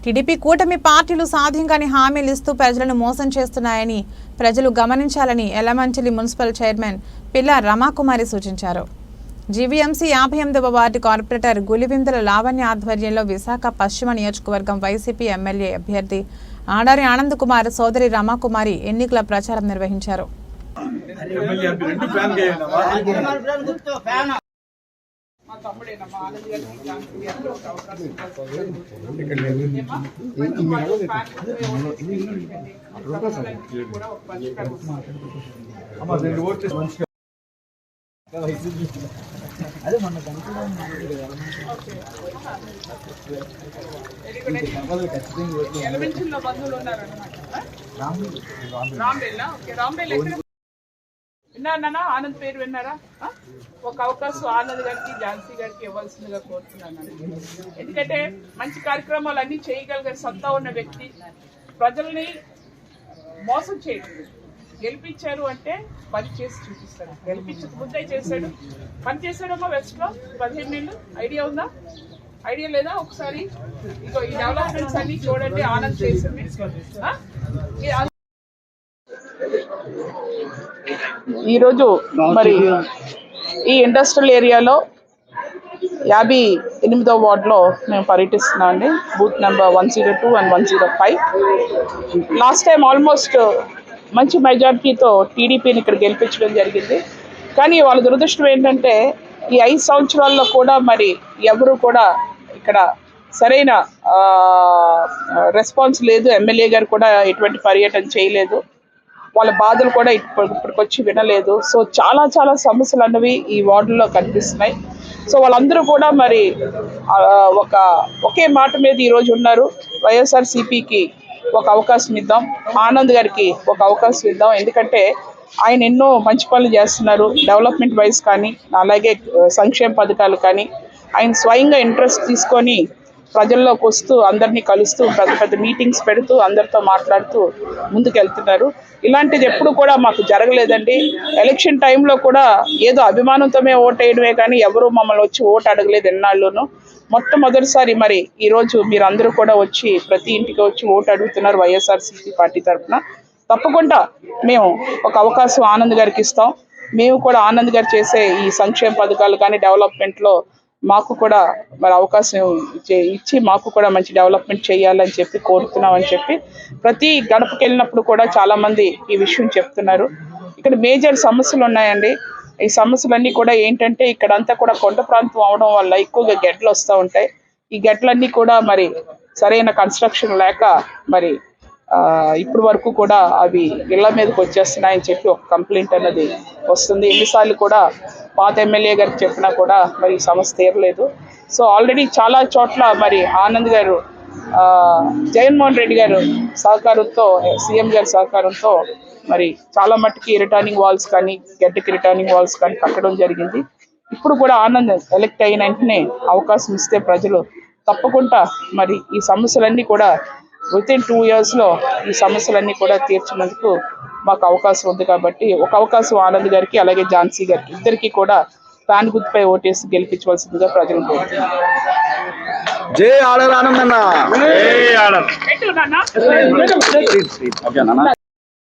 TDP కూటమి పార్టీలు సాధ్యంగాని హామీలు ఇస్తూ ప్రజలను మోసం చేస్తున్నాయని ప్రజలు గమనించాలని ఎలమంచిలి మున్సిపల్ చైర్మన్ పిల్ల రమాకుమారి సూచించారు. జీవీఎంసీ 58వ వార్డు కార్పొరేటర్ గులివిందల లావణ్య ఆధ్వర్యంలో విశాఖ పశ్చిమ నియోజకవర్గం వైసీపీ ఎమ్మెల్యే అభ్యర్థి ఆడారి ఆనంద్ కుమార్ సోదరి రమాకుమారి ఎన్నికల ప్రచారం నిర్వహించారు. అదే మన విన్నారా? ఆనంద్ పేరు విన్నారా? ఒక అవకాశం ఆనంద్ గారికి ఝాన్సీ గారికి ఇవ్వాల్సిందిగా కోరుతున్నాను. ఎందుకంటే మంచి కార్యక్రమాలు అన్ని చేయగలిగే సత్తా ఉన్న వ్యక్తి, ప్రజల్ని మోసం చేయలేదు. గెలిపించారు అంటే పని చేసి చూపిస్తాడు. గెలిపించక ముందే చేశాడు, పని చేశాడమ్మా. వెస్ట్ లో 15 ఏళ్ళు ఐడియా ఉందా? ఐడియా లేదా? ఒకసారి ఇగో ఈ డెవలప్మెంట్స్ అన్ని చూడండి. ఆనంద్ చేసింది. ఈరోజు మరి ఈ ఇండస్ట్రియల్ ఏరియాలో 58వ వార్డులో మేము పర్యటిస్తున్నాం అండి. Booth number 102 and 105. Last time almost మంచి మెజార్టీతో టీడీపీని ఇక్కడ గెలిపించడం జరిగింది. కానీ వాళ్ళ దురదృష్టం ఏంటంటే ఈ 5 సంవత్సరాల్లో కూడా మరి ఎవరు కూడా ఇక్కడ సరైన రెస్పాన్స్ లేదు. ఎమ్మెల్యే గారు కూడా ఎటువంటి పర్యటన చేయలేదు. వాళ్ళ బాధలు కూడా ఇప్పటికొచ్చి వినలేదు. సో చాలా సమస్యలు అన్నవి ఈ వార్డులో కనిపిస్తున్నాయి. సో వాళ్ళందరూ కూడా మరి ఒకే మాట మీద ఈరోజు ఉన్నారు. వైఎస్ఆర్సీపీకి ఒక అవకాశం ఇద్దాం, ఆనంద్ గారికి ఒక అవకాశం ఇద్దాం. ఎందుకంటే ఆయన ఎన్నో మంచి పనులు చేస్తున్నారు, డెవలప్మెంట్ వైజ్ కానీ, అలాగే సంక్షేమ పథకాలు కానీ. ఆయన స్వయంగా ఇంట్రెస్ట్ తీసుకొని ప్రజల్లోకి వస్తూ అందరినీ కలుస్తూ పెద్ద మీటింగ్స్ పెడుతూ అందరితో మాట్లాడుతూ ముందుకెళ్తున్నారు. ఇలాంటిది ఎప్పుడు కూడా మాకు జరగలేదండి. ఎలక్షన్ టైంలో కూడా ఏదో అభిమానంతోనే ఓటు వేయడమే కానీ ఎవరు మమ్మల్ని వచ్చి ఓటు అడగలేదు ఎన్నాళ్ళలోనూ. మొట్టమొదటిసారి మరి ఈరోజు మీరందరూ కూడా వచ్చి ప్రతి ఇంటికి వచ్చి ఓటు అడుగుతున్నారు వైఎస్ఆర్సీపీ పార్టీ తరఫున. తప్పకుండా మేము ఒక అవకాశం ఆనంద్ గారికి ఇస్తాం. మేము కూడా ఆనంద్ గారు చేసే ఈ సంక్షేమ పథకాలు కానీ డెవలప్మెంట్లో మాకు కూడా మరి అవకాశం ఇచ్చి మాకు కూడా మంచి డెవలప్మెంట్ చేయాలని చెప్పి కోరుతున్నామని చెప్పి ప్రతి గడపకి వెళ్ళినప్పుడు కూడా చాలామంది ఈ విషయం చెప్తున్నారు. ఇక్కడ మేజర్ సమస్యలు ఉన్నాయండి. ఈ సమస్యలన్నీ కూడా ఏంటంటే ఇక్కడంతా కూడా కొండ ప్రాంతం అవడం వల్ల ఎక్కువగా గెడ్లు వస్తూ ఉంటాయి. ఈ గెడ్లన్నీ కూడా మరి సరైన కన్స్ట్రక్షన్ లేక మరి ఇప్పటి వరకు కూడా అవి ఇళ్ల మీదకి వచ్చేస్తున్నాయని చెప్పి ఒక కంప్లైంట్ అన్నది వస్తుంది. ఎన్నిసార్లు కూడా పాత ఎమ్మెల్యే గారికి చెప్పినా కూడా మరి సమస్య తీరలేదు. సో ఆల్రెడీ చాలా చోట్ల మరి ఆనంద్ గారు, జగన్మోహన్ రెడ్డి గారు సహకారంతో, సీఎం గారి సహకారంతో మరి చాలా మట్టుకి రిటర్నింగ్ వాల్స్ కానీ, గడ్డకి రిటర్నింగ్ వాల్స్ కానీ కట్టడం జరిగింది. ఇప్పుడు కూడా ఆనంద్ ఎలక్ట్ అయిన వెంటనే అవకాశం ఇస్తే ప్రజలు తప్పకుండా మరి ఈ సమస్యలన్నీ కూడా వితిన్ 2 yearsలో ఈ సమస్యలన్నీ కూడా తీర్చినందుకు మాకు అవకాశం ఉంది. కాబట్టి ఒక అవకాశం ఆనంద్ గారికి అలాగే ఝాన్సీ గారికి ఇద్దరికి కూడా ఫ్యాన్ గుర్తుపై ఓటేసి గెలిపించవలసిందిగా ప్రజలు కోరుతున్నారు. జై ఆడారి ఆనంద్ అన్న.